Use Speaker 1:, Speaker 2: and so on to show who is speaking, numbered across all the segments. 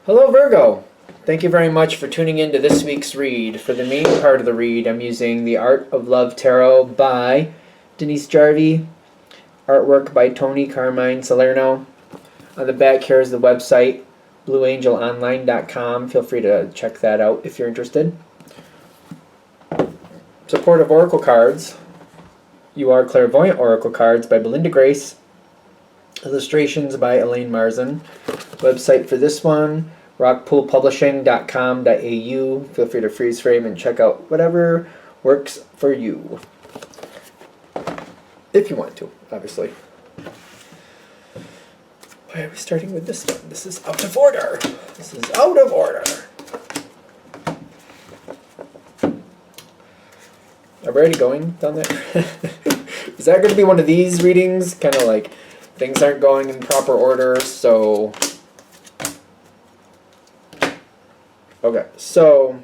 Speaker 1: Hello, Virgo. Thank you very much for tuning in to this week's read. For the main part of the read, I'm using The Art of Love Tarot by Denise Jarvie, artwork by Tony Carmine Salerno. On the back here is the website, blueangelonline.com. Feel free to check that out if you're interested. Supportive Oracle Cards. You Are Clairvoyant Oracle Cards by Belinda Grace. Illustrations by Elaine Marzin. Website for this one, rockpoolpublishing.com.au. Feel free to freeze frame and check out whatever works for you. If you want to, obviously. Why are we starting with this one? This is out of order. This is out of order. Are we already going down there? Is that going to be one of these readings? Kind of like things aren't going in proper order, so... Okay, so...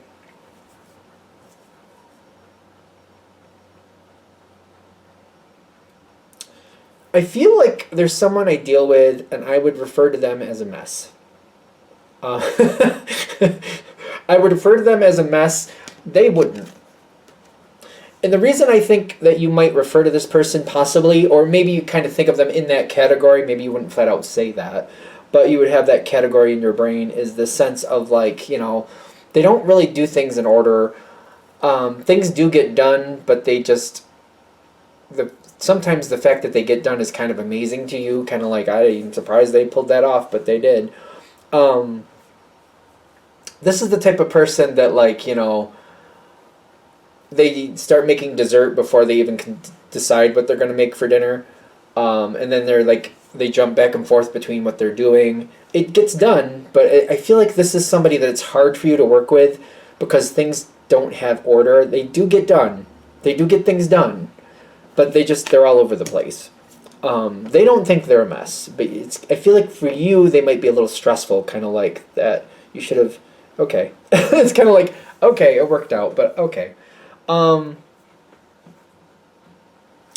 Speaker 1: I feel like there's someone I deal with, and I would refer to them as a mess. I would refer to them as a mess. They wouldn't. And the reason I think that you might refer to this person possibly, or maybe you kind of think of them in that category, maybe you wouldn't flat out say that, but you would have that category in your brain, is the sense of like, you know, they don't really do things in order. Things do get done, but they just, sometimes the fact that they get done is kind of amazing to you, kind of like, I'm surprised they pulled that off, but they did. This is the type of person that, like, you know, they start making dessert before they even can decide what they're going to make for dinner. And then they're like, they jump back and forth between what they're doing. It gets done, but I feel like this is somebody that it's hard for you to work with because things don't have order. They do get done. They do get things done, but they're all over the place. They don't think they're a mess, but I feel like for you, they might be a little stressful, kind of like that you should have, okay. It's kind of like, okay, it worked out, but okay.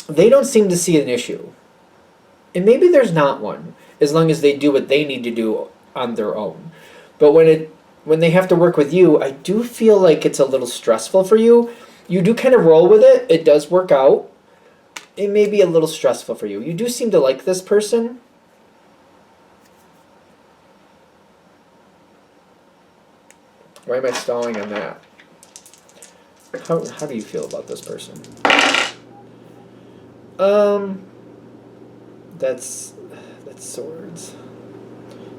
Speaker 1: They don't seem to see an issue. And maybe there's not one, as long as they do what they need to do on their own. But when they have to work with you, I do feel like it's a little stressful for you. You do kind of roll with it. It does work out. It may be a little stressful for you. You do seem to like this person. Why am I stalling on that? How do you feel about this person? That's swords.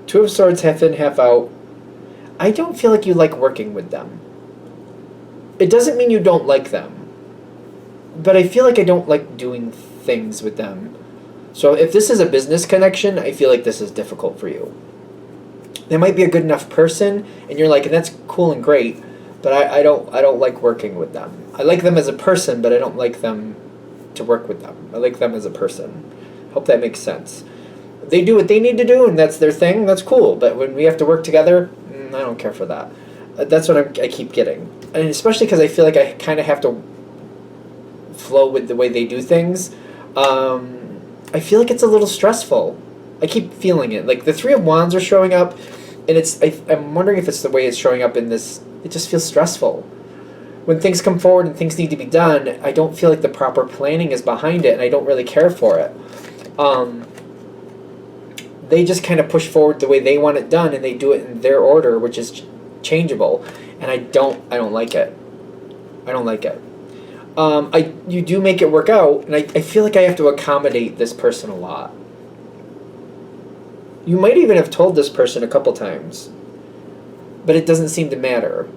Speaker 1: Two of Swords, half in, half out. I don't feel like you like working with them. It doesn't mean you don't like them, but I feel like I don't like doing things with them. So if this is a business connection, I feel like this is difficult for you. They might be a good enough person, and you're like, and that's cool and great, but I don't like working with them. I like them as a person, but I don't like them to work with them. I like them as a person. Hope that makes sense. They do what they need to do, and that's their thing. That's cool. But when we have to work together, I don't care for that. That's what I keep getting. And especially because I feel like I kind of have to flow with the way they do things. I feel like it's a little stressful. I keep feeling it. Like the Three of Wands are showing up, and I'm wondering if it's the way it's showing up in this. It just feels stressful. When things come forward and things need to be done, I don't feel like the proper planning is behind it, and I don't really care for it. They just kind of push forward the way they want it done, and they do it in their order, which is changeable, and I don't like it. I don't like it. You do make it work out, and I feel like I have to accommodate this person a lot. You might even have told this person a couple times, but it doesn't seem to matter.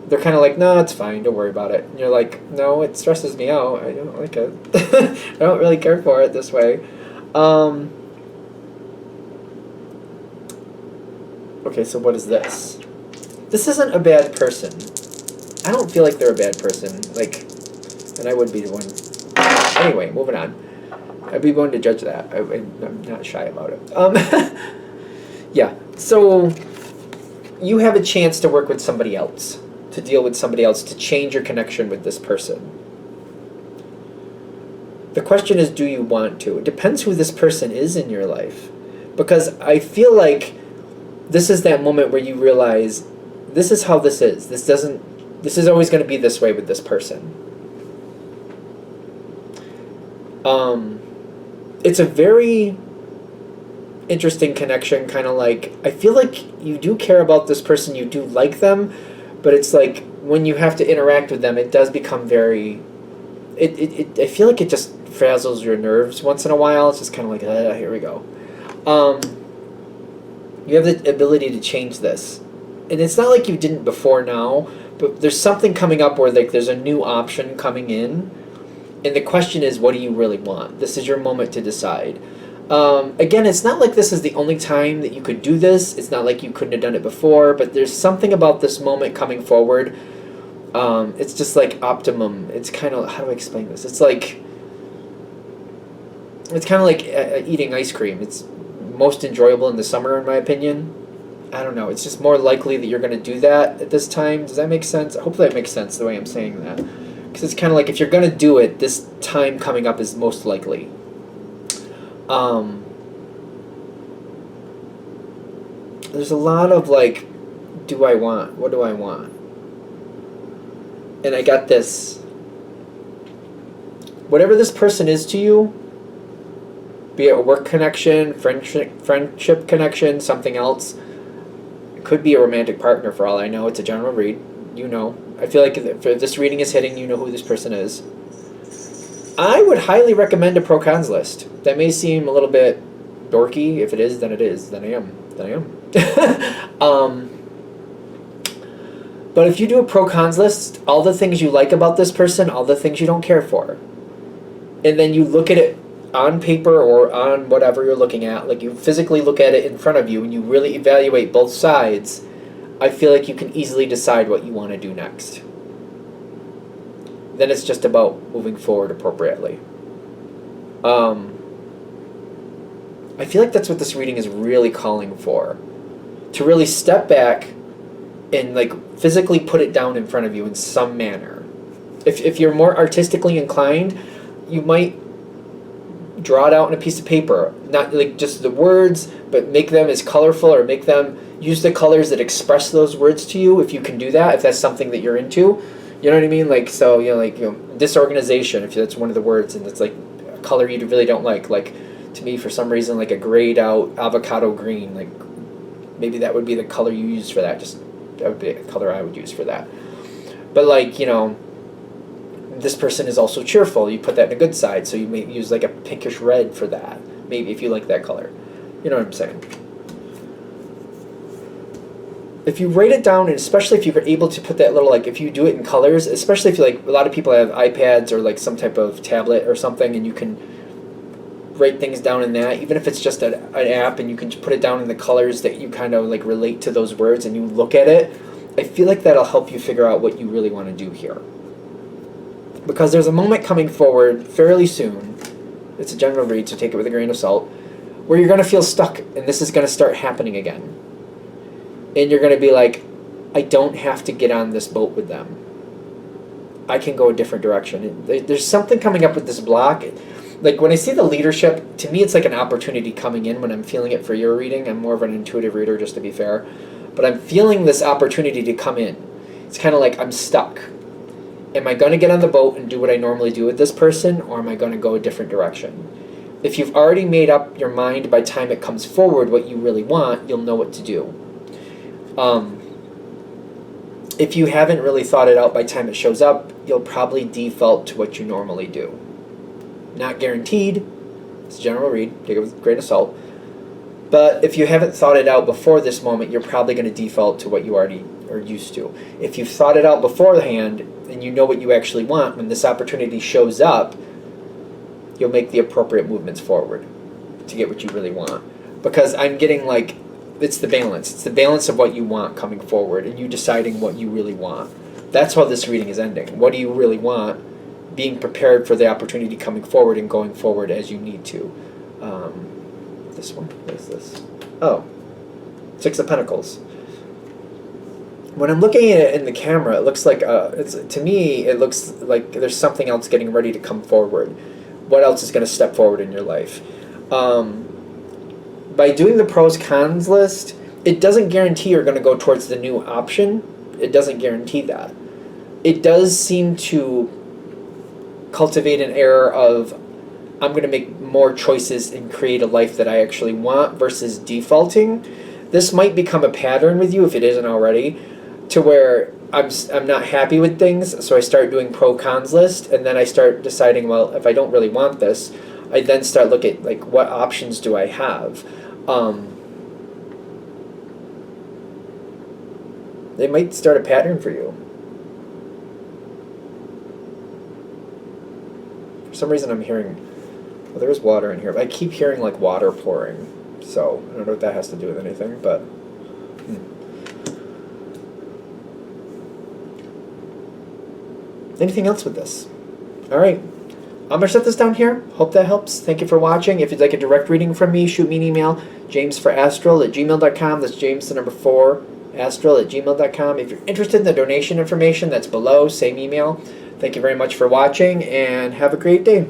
Speaker 1: They're kind of like, no, it's fine, don't worry about it. And you're like, no, it stresses me out. I don't like it. I don't really care for it this way. Okay, so what is this? This isn't a bad person. I don't feel like they're a bad person. Like, and I would be the one. Anyway, moving on. I'd be willing to judge that. I'm not shy about it. Yeah, so you have a chance to work with somebody else, to deal with somebody else, to change your connection with this person. The question is, do you want to? It depends who this person is in your life. Because I feel like this is that moment where you realize this is how this is. This is always going to be this way with this person. It's a very interesting connection, kind of like, I feel like you do care about this person, you do like them, but it's like when you have to interact with them, it does become very, I feel like it just frazzles your nerves once in a while. It's just kind of like, here we go. You have the ability to change this. And it's not like you didn't before now, but there's something coming up where like there's a new option coming in. And the question is, what do you really want? This is your moment to decide. Again, it's not like this is the only time that you could do this. It's not like you couldn't have done it before, but there's something about this moment coming forward. It's just like optimum. It's kind of, how do I explain this? It's kind of like eating ice cream. It's most enjoyable in the summer, in my opinion. I don't know. It's just more likely that you're going to do that at this time. Does that make sense? Hopefully that makes sense the way I'm saying that. Because it's kind of like if you're going to do it, this time coming up is most likely. There's a lot of like, do I want? What do I want? And I got this. Whatever this person is to you, be it a work connection, friendship connection, something else, it could be a romantic partner for all I know. It's a general read. You know. I feel like if this reading is hitting, you know who this person is. I would highly recommend a pro-cons list. That may seem a little bit dorky. If it is, then it is. Then I am. But if you do a pro-cons list, all the things you like about this person, all the things you don't care for, and then you look at it on paper or on whatever you're looking at, like you physically look at it in front of you and you really evaluate both sides, I feel like you can easily decide what you want to do next. Then it's just about moving forward appropriately. I feel like that's what this reading is really calling for. To really step back and like physically put it down in front of you in some manner. If you're more artistically inclined, you might draw it out on a piece of paper. Not like just the words, but make them as colorful, or make them use the colors that express those words to you, if you can do that, if that's something that you're into. You know what I mean? Like, so, disorganization, if that's one of the words, and it's like a color you really don't like to me, for some reason, like a grayed out avocado green, like maybe that would be the color you use for that. Just, that would be a color I would use for that. But like, this person is also cheerful. You put that in a good side, so you may use like a pinkish red for that. Maybe if you like that color. You know what I'm saying? If you write it down, and especially if you're able to put that little, like if you do it in colors, especially if you like, a lot of people have iPads or like some type of tablet or something, and you can write things down in that, even if it's just an app, and you can put it down in the colors that you kind of like relate to those words, and you look at it, I feel like that'll help you figure out what you really want to do here. Because there's a moment coming forward fairly soon, it's a general read, so take it with a grain of salt, where you're going to feel stuck, and this is going to start happening again. And you're going to be like, I don't have to get on this boat with them. I can go a different direction. There's something coming up with this block. Like when I see the leadership, to me it's like an opportunity coming in when I'm feeling it for your reading. I'm more of an intuitive reader, just to be fair. But I'm feeling this opportunity to come in. It's kind of like I'm stuck. Am I going to get on the boat and do what I normally do with this person, or am I going to go a different direction? If you've already made up your mind by the time it comes forward what you really want, you'll know what to do. If you haven't really thought it out by the time it shows up, you'll probably default to what you normally do. Not guaranteed. It's a general read. Take it with a grain of salt. But if you haven't thought it out before this moment, you're probably going to default to what you already are used to. If you've thought it out beforehand and you know what you actually want, when this opportunity shows up, you'll make the appropriate movements forward to get what you really want. Because I'm getting like, it's the balance. It's the balance of what you want coming forward and you deciding what you really want. That's how this reading is ending. What do you really want? Being prepared for the opportunity coming forward and going forward as you need to. This one, what is this? Oh, Six of Pentacles. When I'm looking at it in the camera, it looks like, to me, it looks like there's something else getting ready to come forward. What else is going to step forward in your life? By doing the pros cons list, It doesn't guarantee you're going to go towards the new option. It doesn't guarantee that. It does seem to cultivate an era of, I'm going to make more choices and create a life that I actually want versus defaulting. This might become a pattern with you, if it isn't already, to where I'm not happy with things, so I start doing pro-cons list, and then I start deciding, well, if I don't really want this, I then start looking at, like, what options do I have? They might start a pattern for you. For some reason I'm hearing, well, there's water in here, but I keep hearing like water pouring. So I don't know what that has to do with anything, but anything else with this? All right. I'm going to set this down here. Hope that helps. Thank you for watching. If you'd like a direct reading from me, shoot me an email, jamesforastral@gmail.com. That's James, the number 4, astral@gmail.com. If you're interested in the donation information, that's below, same email. Thank you very much for watching, and have a great day.